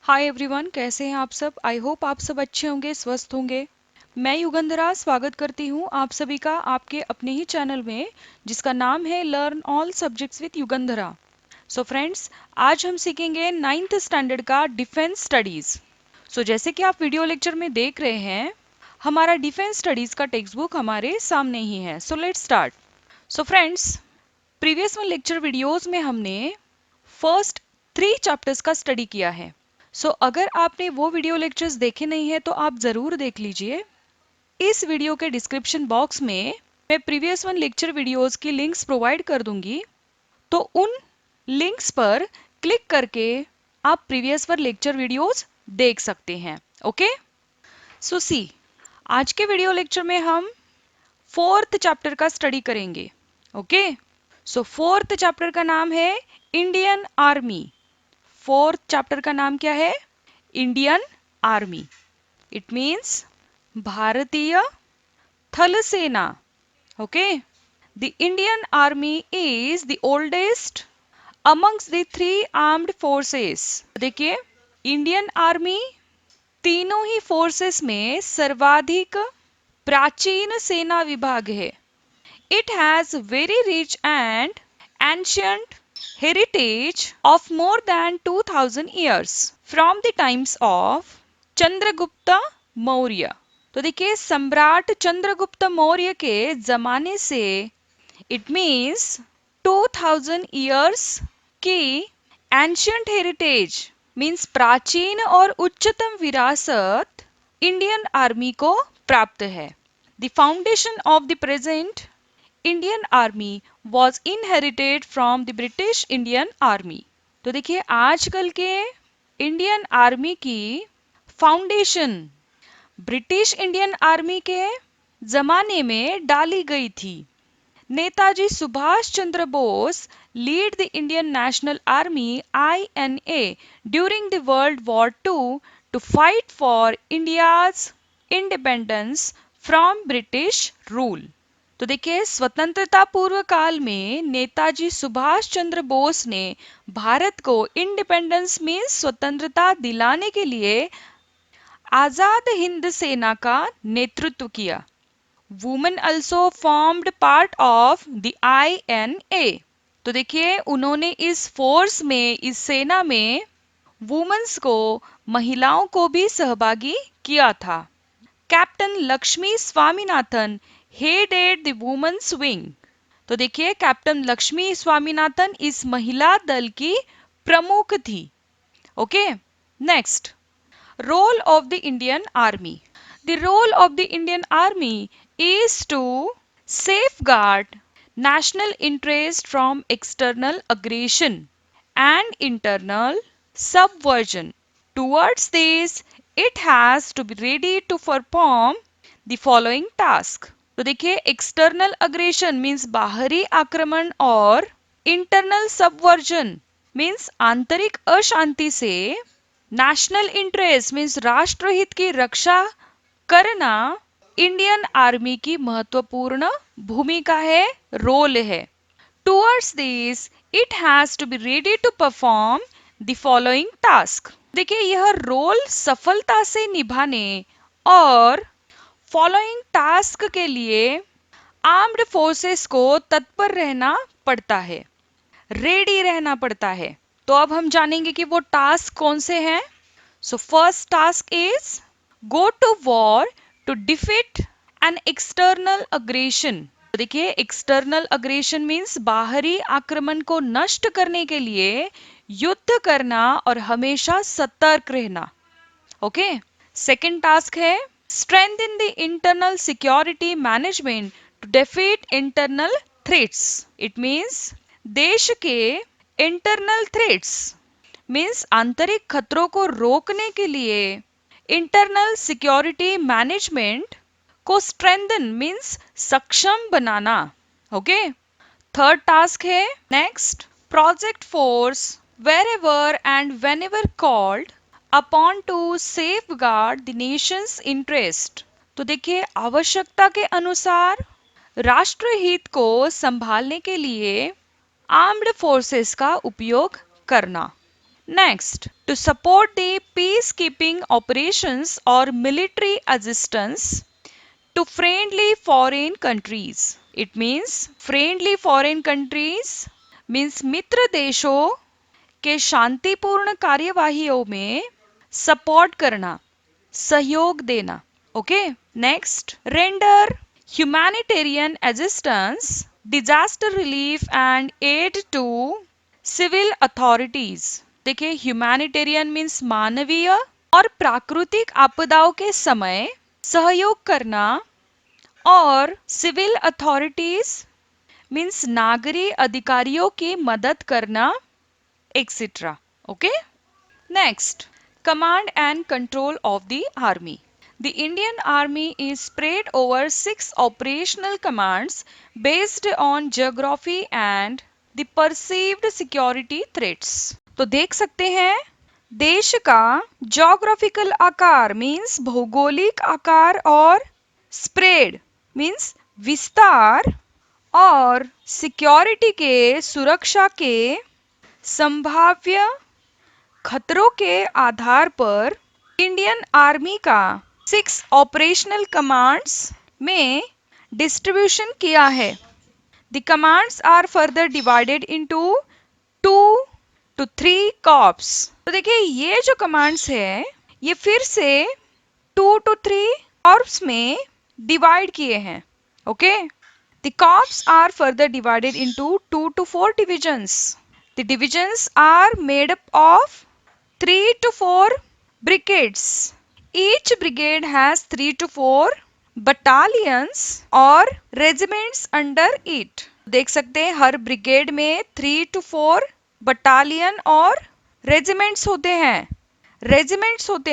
Hi everyone, कैसे हैं आप सब। आई होप आप सब अच्छे होंगे, स्वस्थ होंगे। मैं युगंधरा स्वागत करती हूँ आप सभी का आपके अपने ही चैनल में, जिसका नाम है learn all subjects with Yugandhara. So friends, आज हम सीखेंगे 9th स्टैंडर्ड का डिफेंस स्टडीज। जैसे कि आप वीडियो लेक्चर में देख रहे हैं, हमारा डिफेंस स्टडीज का टेक्स्ट बुक हमारे सामने ही है। So let's start. Friends, previous one lecture videos में हमने फर्स्ट 3 चैप्टर्स का स्टडी किया है। अगर आपने वो वीडियो लेक्चर्स देखे नहीं है तो आप ज़रूर देख लीजिए। इस वीडियो के डिस्क्रिप्शन बॉक्स में मैं प्रीवियस वन लेक्चर वीडियोस की लिंक्स प्रोवाइड कर दूंगी, तो उन लिंक्स पर क्लिक करके आप प्रीवियस वन लेक्चर वीडियोस देख सकते हैं। ओके, सी आज के वीडियो लेक्चर में हम फोर्थ चैप्टर का स्टडी करेंगे। ओके, फोर्थ चैप्टर का नाम है इंडियन आर्मी। फोर्थ चैप्टर का नाम क्या है? Indian army. इट मीन्स भारतीय थल सेना। Okay, the Indian army is the oldest amongst the 3 armed forces. देखिए, इंडियन आर्मी तीनों ही फोर्सेस में सर्वाधिक प्राचीन सेना विभाग है। It has very rich and ancient heritage of more than 2000 years from the times of Chandragupta Maurya. तो देखिए, सम्राट चंद्रगुप्त मौर्य के जमाने से, इट मीन्स 2000 years की एंशियंट हेरिटेज मीन्स प्राचीन और उच्चतम विरासत इंडियन आर्मी को प्राप्त है। The foundation of the present Indian army was inherited from the British Indian army. तो देखिए, आजकल के इंडियन आर्मी की फाउंडेशन ब्रिटिश इंडियन आर्मी के जमाने में डाली गई थी। Netaji Subhash Chandra Bose lead the Indian national army INA during the world war two fight for India's independence from British rule. तो देखिए, स्वतंत्रता पूर्व काल में नेताजी सुभाष चंद्र बोस ने भारत को इंडिपेंडेंस में स्वतंत्रता दिलाने के लिए आजाद हिंद सेना का नेतृत्व किया। Women also formed part of the INA। तो देखिए, उन्होंने इस फोर्स में, इस सेना में वुमेन्स को, महिलाओं को भी सहभागी किया था। Captain Lakshmi Swaminathan headed the women's wing. तो देखिए, कैप्टन लक्ष्मी स्वामीनाथन इस महिला दल की प्रमुख थी। Okay, next, role of the Indian army. The role of the Indian army is to safeguard national interest from external aggression and internal subversion. Towards this, it has to be ready to perform the following task. तो देखिए, external aggression means बाहरी आक्रमण और internal subversion means आंतरिक अशांति से national interest means राष्ट्रहित की रक्षा करना इंडियन आर्मी की महत्वपूर्ण भूमिका है, रोल है। Towards this, it has to be ready to perform the following task. देखिए, यह रोल सफलता से निभाने और फॉलोइंग टास्क के लिए आर्म्ड फोर्सेस को तत्पर रहना पड़ता है, रेडी रहना पड़ता है। तो अब हम जानेंगे कि वो टास्क कौन से हैं। First task is go to war to defeat an external aggression. देखिए, एक्सटर्नल अग्रेशन मीन्स बाहरी आक्रमण को नष्ट करने के लिए युद्ध करना और हमेशा सतर्क रहना। ओके, सेकंड टास्क है strengthen the internal security management to defeat internal threats. It means देश के इंटरनल थ्रेट्स मीन्स आंतरिक खतरों को रोकने के लिए इंटरनल सिक्योरिटी मैनेजमेंट को स्ट्रेंथन मीन्स सक्षम बनाना। ओके, थर्ड टास्क है next, project force wherever and whenever called upon two safeguard the Nations interest. तो देखिए, आवश्यकता के अनुसार राष्ट्रहित को संभालने के लिए आर्म्ड फोर्सेस का उपयोग करना। Next, to support the peacekeeping operations or military assistance to friendly foreign countries. It means friendly foreign countries means मित्र देशों के शांतिपूर्ण कार्यवाहियों में सपोर्ट करना, सहयोग देना. Okay. Next, render humanitarian assistance, disaster relief and aid to civil authorities. देखिए, humanitarian means मानवीय और प्राकृतिक आपदाओं के समय सहयोग करना, और सिविल अथॉरिटीज मीन्स नागरिक अधिकारियों की मदद करना, etcetera. Okay. Next, command and control of the army. The Indian Army is spread over 6 operational commands based on geography and the perceived security threats. तो देख सकते हैं, देश का जोग्राफिकल आकार मीन्स भौगोलिक आकार और स्प्रेड मीन्स विस्तार और सिक्योरिटी के सुरक्षा के संभाव्य खतरों के आधार पर इंडियन आर्मी का 6 ऑपरेशनल कमांड्स में डिस्ट्रीब्यूशन किया है. The commands are further divided into 2 to 3 corps. तो देखिए, ये जो कमांड्स है ये फिर से 2 to 3 कॉर्प्स में डिवाइड किए हैं. Okay. The corps are further divided into 2 to 4 divisions. The divisions are made up of 3 to 4 brigades. Each brigade has 3 to 4 battalions और regiments under it. देख सकते हैं, हर ब्रिगेड में 3 to 4 बटालियन और regiments होते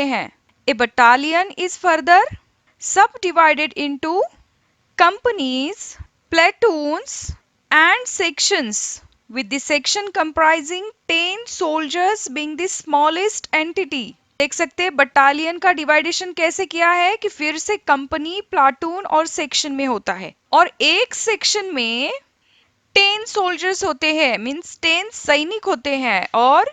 हैं. A battalion is further subdivided into companies, platoons and sections, with the section comprising 10 soldiers being the smallest entity. देख सकते हैं बटालियन का डिवाइडेशन कैसे किया है कि फिर से कंपनी, प्लाटून और सेक्शन में होता है, और एक सेक्शन में 10 सोल्जर्स होते हैं मींस 10 सैनिक होते हैं, और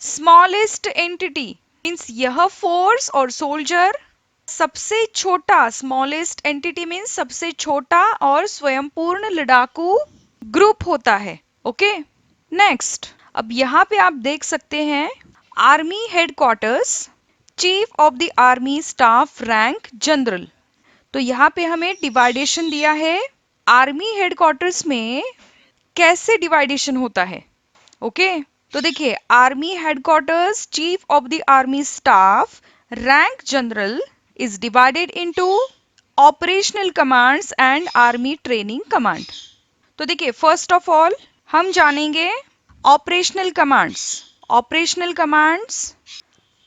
स्मॉलेस्ट एंटिटी मींस यह फोर्स और सोल्जर सबसे छोटा, स्मॉलेस्ट एंटिटी मींस सबसे छोटा और स्वयंपूर्ण लड़ाकू ग्रुप होता है. ओके. नेक्स्ट, अब यहाँ पे आप देख सकते हैं army headquarters, chief of the army staff rank general. तो यहाँ पे हमें डिवाइडेशन दिया है आर्मी हेडक्वार्टर्स में कैसे डिवाइडेशन होता है. ओके. तो देखिए, army headquarters chief of the army staff rank general is divided into operational commands and army training command. तो देखिए, फर्स्ट ऑफ ऑल हम जानेंगे operational commands. Operational commands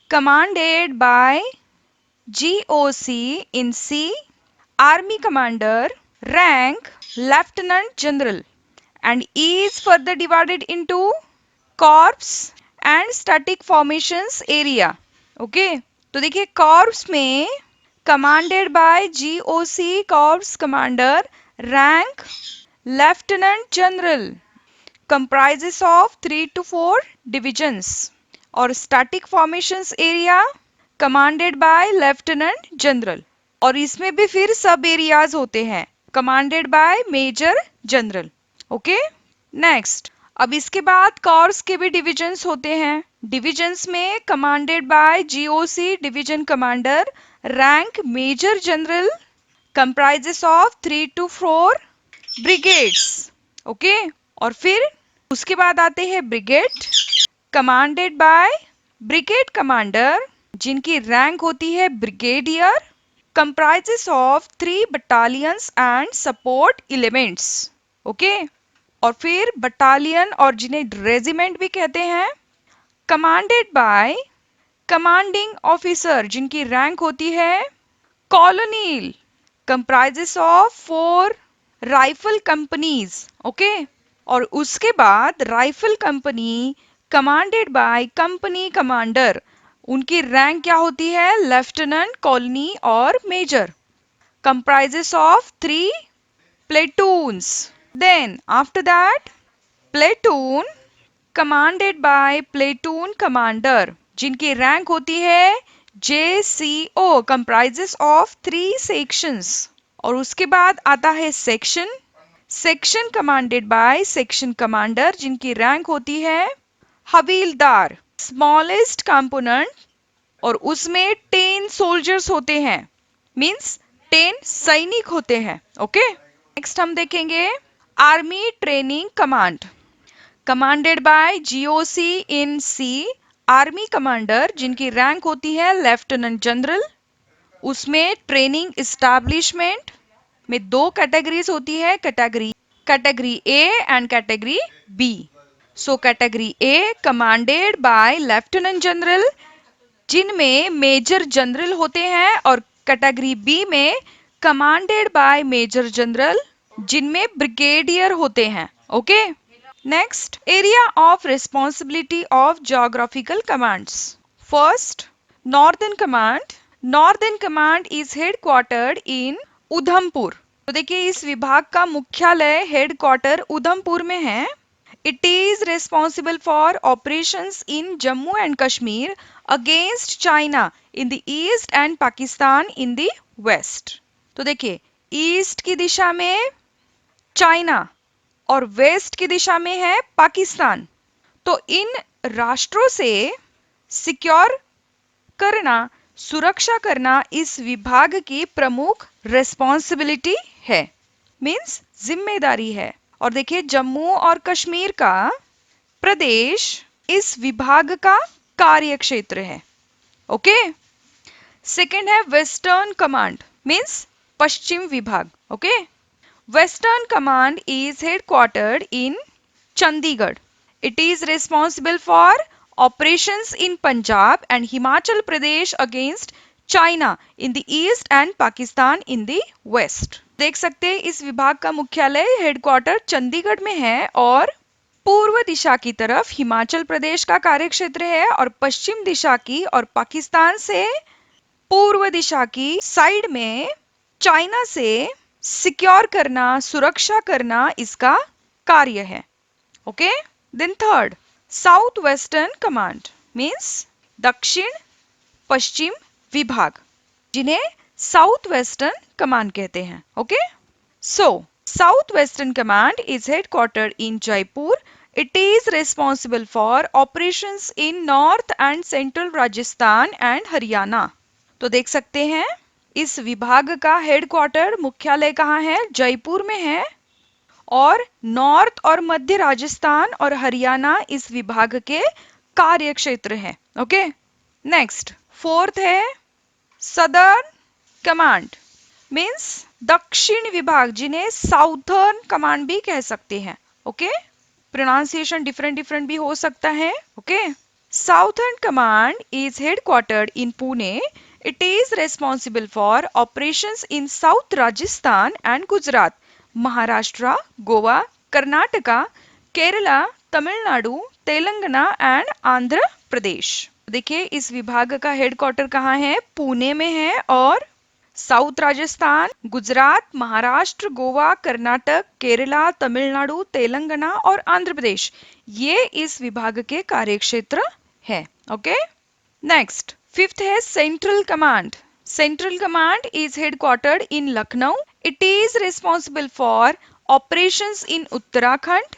commanded by GOC in C, Army Commander, rank Lieutenant General, and is further divided into corps and static formations area. Okay, तो देखिए, corps में commanded by GOC corps commander, rank Lieutenant General, comprises of 3 to 4 divisions, और static formations area commanded by lieutenant general, और इसमें भी फिर sub areas होते हैं commanded by major general. Okay. Next, अब इसके बाद कॉर्प्स के भी डिविजन्स होते हैं. डिविजन्स में commanded by GOC division commander, rank major general, comprises of 3 to 4 brigades. Okay. और फिर उसके बाद आते हैं brigade commanded by brigade commander, जिनकी रैंक होती है brigadier, comprises of 3 battalions and support elements. Okay. और फिर बटालियन और जिन्हें रेजिमेंट भी कहते हैं, कमांडेड बाय कमांडिंग ऑफिसर, जिनकी रैंक होती है colonel, comprises of 4 rifle companies. Okay. और उसके बाद rifle company commanded by company commander, उनकी रैंक क्या होती है, लेफ्टिनेंट, कॉलोनी और major, comprises of 3 platoons. Then after that platoon commanded by platoon commander, जिनकी रैंक होती है JCO, कंप्राइजेस ऑफ 3 सेक्शंस। और उसके बाद आता है section, section commanded by section commander, जिनकी रैंक होती है हवीलदार, स्मॉलेस्ट कंपोनेंट, और उसमें 10 सोल्जर्स होते हैं, मींस 10 सैनिक होते हैं। ओके, नेक्स्ट हम देखेंगे आर्मी ट्रेनिंग कमांड, कमांडेड बाय GOC in C, army commander, जिनकी रैंक होती है लेफ्टिनेंट जनरल। उसमें ट्रेनिंग इस्टेब्लिशमेंट में 2 कैटेगरीज होती है, category A and category B. So category A commanded by lieutenant general, जिनमें मेजर जनरल होते हैं, और कैटेगरी बी में कमांडेड बाय मेजर जनरल, जिनमें ब्रिगेडियर होते हैं। Okay, next area of responsibility of geographical commands. First, northern command. Northern command is headquartered इन उधमपुर। तो देखिए, इस विभाग का मुख्यालय हेडक्वार्टर उधमपुर में है। It is responsible for operations in Jammu and Kashmir against China in the east and Pakistan in the west. तो देखिए, ईस्ट की दिशा में चाइना और वेस्ट की दिशा में है पाकिस्तान। तो इन राष्ट्रों से सिक्योर करना, सुरक्षा करना इस विभाग की प्रमुख रिस्पॉन्सिबिलिटी है, मीन्स जिम्मेदारी है। और देखिए, जम्मू और कश्मीर का प्रदेश इस विभाग का कार्य क्षेत्र है। ओके, सेकंड है वेस्टर्न कमांड, मीन्स पश्चिम विभाग। Okay, western command is headquartered in Chandigarh. It is responsible for operations in Punjab and Himachal Pradesh against China in the east and Pakistan in the west. देख सकते हैं, इस विभाग का मुख्यालय हेडक्वार्टर चंडीगढ़ में है, और पूर्व दिशा की तरफ हिमाचल प्रदेश का कार्यक्षेत्र है, और पश्चिम दिशा की और पाकिस्तान से पूर्व दिशा की साइड में चाइना से सिक्योर करना, सुरक्षा करना इसका कार्य है। Okay, then third, south western command, means दक्षिण पश्चिम विभाग, जिन्हें साउथ वेस्टर्न कमांड कहते हैं। Okay, so south western command is headquartered in Jaipur. It is responsible for operations in north and central Rajasthan and Haryana. तो देख सकते हैं, इस विभाग का हेडक्वार्टर मुख्यालय कहाँ है? जयपुर में है, और नॉर्थ और मध्य राजस्थान और हरियाणा इस विभाग के कार्य क्षेत्र है। ओके, नेक्स्ट फोर्थ है सदर्न कमांड, मीन्स दक्षिण विभाग, जिन्हें साउथर्न कमांड भी कह सकते हैं। ओके, प्रोनाउंसिएशन डिफरेंट भी हो सकता है। Okay, southern command is headquartered in Pune. It is responsible for operations in south Rajasthan and Gujarat, Maharashtra, Goa, Karnataka, Kerala, Tamil Nadu, Telangana and Andhra Pradesh. देखिए, इस विभाग का हेडक्वार्टर कहाँ है? पुणे में है, और साउथ राजस्थान, गुजरात, महाराष्ट्र, गोवा, कर्नाटक, केरला, तमिलनाडु, तेलंगाना और आंध्र प्रदेश, ये इस विभाग के कार्यक्षेत्र है। ओके, नेक्स्ट फिफ्थ है central command. Central command is headquartered in Lucknow. It is responsible for operations in Uttarakhand,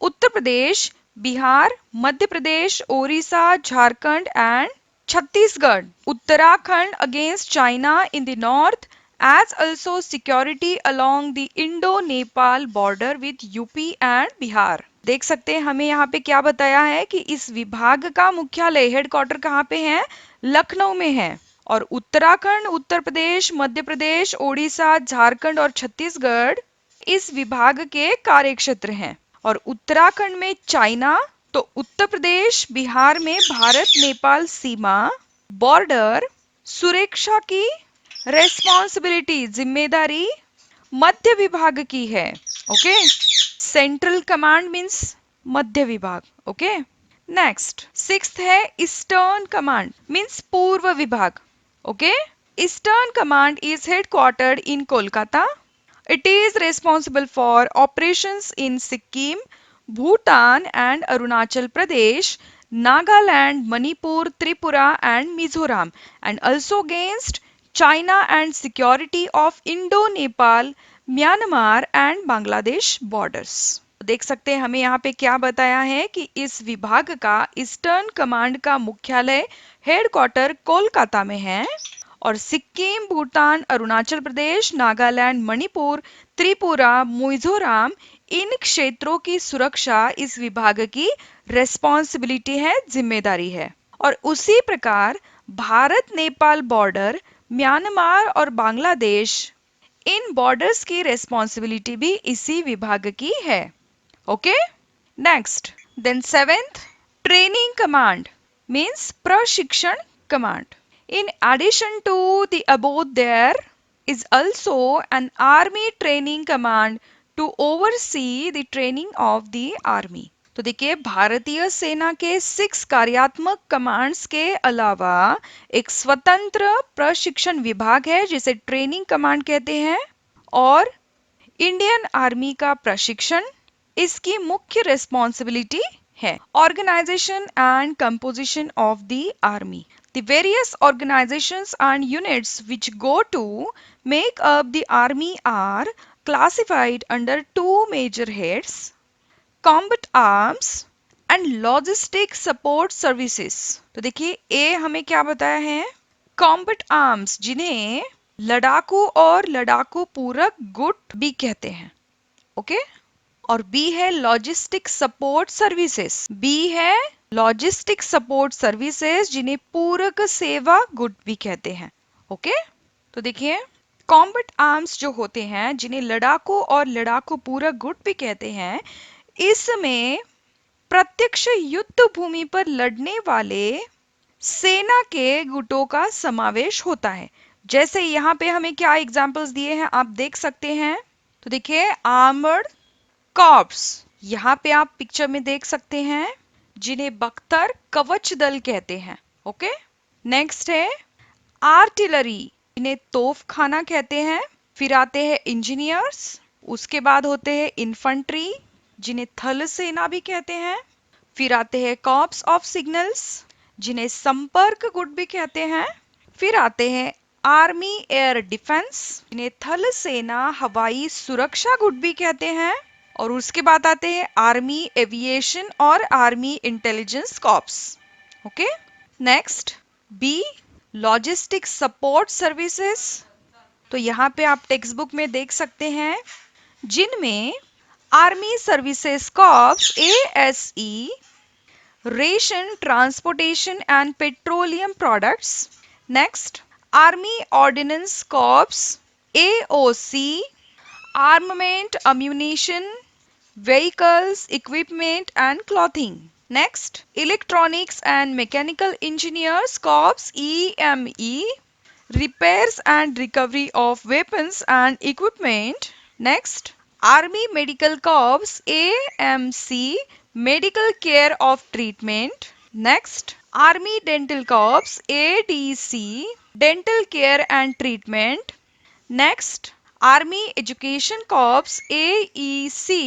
Uttar Pradesh, Bihar, Madhya Pradesh, Odisha, Jharkhand and Chhattisgarh. Uttarakhand against China in the north, as also security along the Indo-Nepal border with UP and Bihar. देख सकते हैं, हमें यहाँ पे क्या बताया है कि इस विभाग का मुख्यालय हेडक्वार्टर कहाँ पे है? लखनऊ में है, और उत्तराखंड, उत्तर प्रदेश, मध्य प्रदेश, ओडिशा, झारखंड और छत्तीसगढ़ इस विभाग के कार्यक्षेत्र हैं। और उत्तराखंड में चाइना, तो उत्तर प्रदेश, बिहार में भारत नेपाल सीमा बॉर्डर, सुरक्षा की रेस्पॉन्सिबिलिटी, जिम्मेदारी मध्य विभाग की है। ओके, सेंट्रल कमांड मीन्स मध्य विभाग। ओके, नेक्स्ट सिक्स्थ है ईस्टर्न कमांड, मीन्स पूर्व विभाग। Okay, eastern command is headquartered in Kolkata. It is responsible for operations in Sikkim, Bhutan and Arunachal Pradesh, Nagaland, Manipur, Tripura and Mizoram, and also against China and security of Indo-Nepal, Myanmar and Bangladesh borders. देख सकते हैं हमें यहाँ पे क्या बताया है कि इस विभाग का ईस्टर्न कमांड का मुख्यालय हेडक्वार्टर कोलकाता में है और सिक्किम, भूटान, अरुणाचल प्रदेश, नागालैंड, मणिपुर, त्रिपुरा, मिजोरम इन क्षेत्रों की सुरक्षा इस विभाग की रेस्पॉन्सिबिलिटी है, जिम्मेदारी है। और उसी प्रकार भारत नेपाल बॉर्डर, म्यांमार और बांग्लादेश इन बॉर्डर्स की रेस्पॉन्सिबिलिटी भी इसी विभाग की है। Okay, next then seventh, training command means प्रशिक्षण command. In addition to the above, there is also an army training command to oversee the training of the army. तो देखिए भारतीय सेना के 6 कार्यात्मक कमांड्स के अलावा एक स्वतंत्र प्रशिक्षण विभाग है जिसे ट्रेनिंग कमांड कहते हैं और इंडियन आर्मी का प्रशिक्षण इसकी मुख्य रिस्पॉन्सिबिलिटी है। Organisation and composition of the army. The various organizations and units which go to make up the army are classified under two major heads: combat arms and logistic support services। तो देखिए ए हमें क्या बताया है, combat arms जिन्हें लड़ाकू और लड़ाकू पूरक गुट भी कहते हैं। ओके, और बी है लॉजिस्टिक सपोर्ट सर्विसेज। बी है लॉजिस्टिक सपोर्ट सर्विसेज जिन्हें पूरक सेवा गुट भी कहते हैं। ओके, तो देखिए कॉम्बैट आर्म्स जो होते हैं जिन्हें लड़ाकू और लड़ाकू पूरक गुट भी कहते हैं, इसमें प्रत्यक्ष युद्ध भूमि पर लड़ने वाले सेना के गुटों का समावेश होता है। जैसे यहाँ पे हमें क्या एग्जांपल्स दिए हैं आप देख सकते हैं। तो देखिए आर्मर्ड कॉर्प्स, यहाँ पे आप पिक्चर में देख सकते हैं, जिन्हें बख्तर कवच दल कहते हैं। ओके, नेक्स्ट है आर्टिलरी, जिन्हें तोपखाना कहते हैं। फिर आते हैं इंजीनियर्स, उसके बाद होते हैं इन्फंट्री जिन्हें थल सेना भी कहते हैं। फिर आते हैं कॉर्प्स ऑफ सिग्नल्स जिन्हें संपर्क गुट भी कहते हैं। फिर आते हैं आर्मी एयर डिफेंस जिन्हें थल सेना हवाई सुरक्षा गुट भी कहते हैं। और उसके बाद आते हैं आर्मी एविएशन और army intelligence corps. Okay, next B logistic support services. तो यहाँ पे आप टेक्स्ट बुक में देख सकते हैं, जिनमें army services corps ASE, ration transportation and petroleum products. Next army ordnance corps AOC, armament, ammunition, vehicles, equipment and clothing. Next, Electronics and Mechanical Engineers Corps EME, repairs and recovery of weapons and equipment. Next, Army Medical Corps AMC, medical care of treatment. Next, Army Dental Corps ADC, dental care and treatment. Next, Army Education Corps AEC,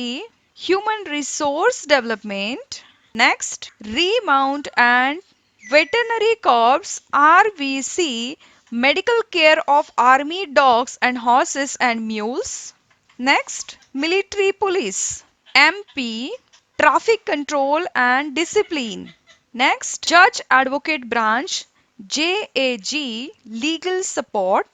Human Resource Development. Next, Remount and Veterinary Corps RVC, medical care of army dogs and horses and mules. Next, Military Police MP, Traffic Control and Discipline. Next, Judge Advocate Branch JAG, Legal Support.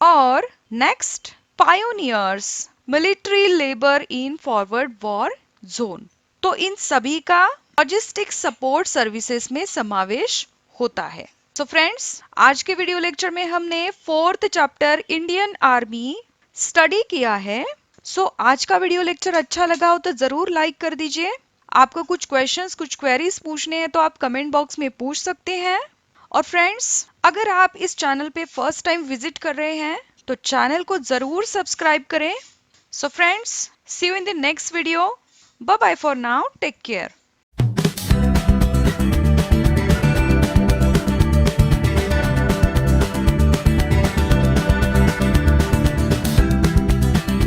और next pioneers, military labour in forward war zone. तो इन सभी का logistic support services में समावेश होता है। So friends, आज के वीडियो लेक्चर में हमने 4th chapter Indian army study किया है। सो आज का वीडियो लेक्चर अच्छा लगा हो तो जरूर लाइक कर दीजिए। आपको कुछ क्वेश्चंस, कुछ क्वेरीज पूछने हैं तो आप कमेंट बॉक्स में पूछ सकते हैं। और फ्रेंड्स, अगर आप इस चैनल पे फर्स्ट टाइम विजिट कर रहे हैं तो चैनल को जरूर सब्सक्राइब करें। So friends, see you in the next video. Bye bye for now, take care.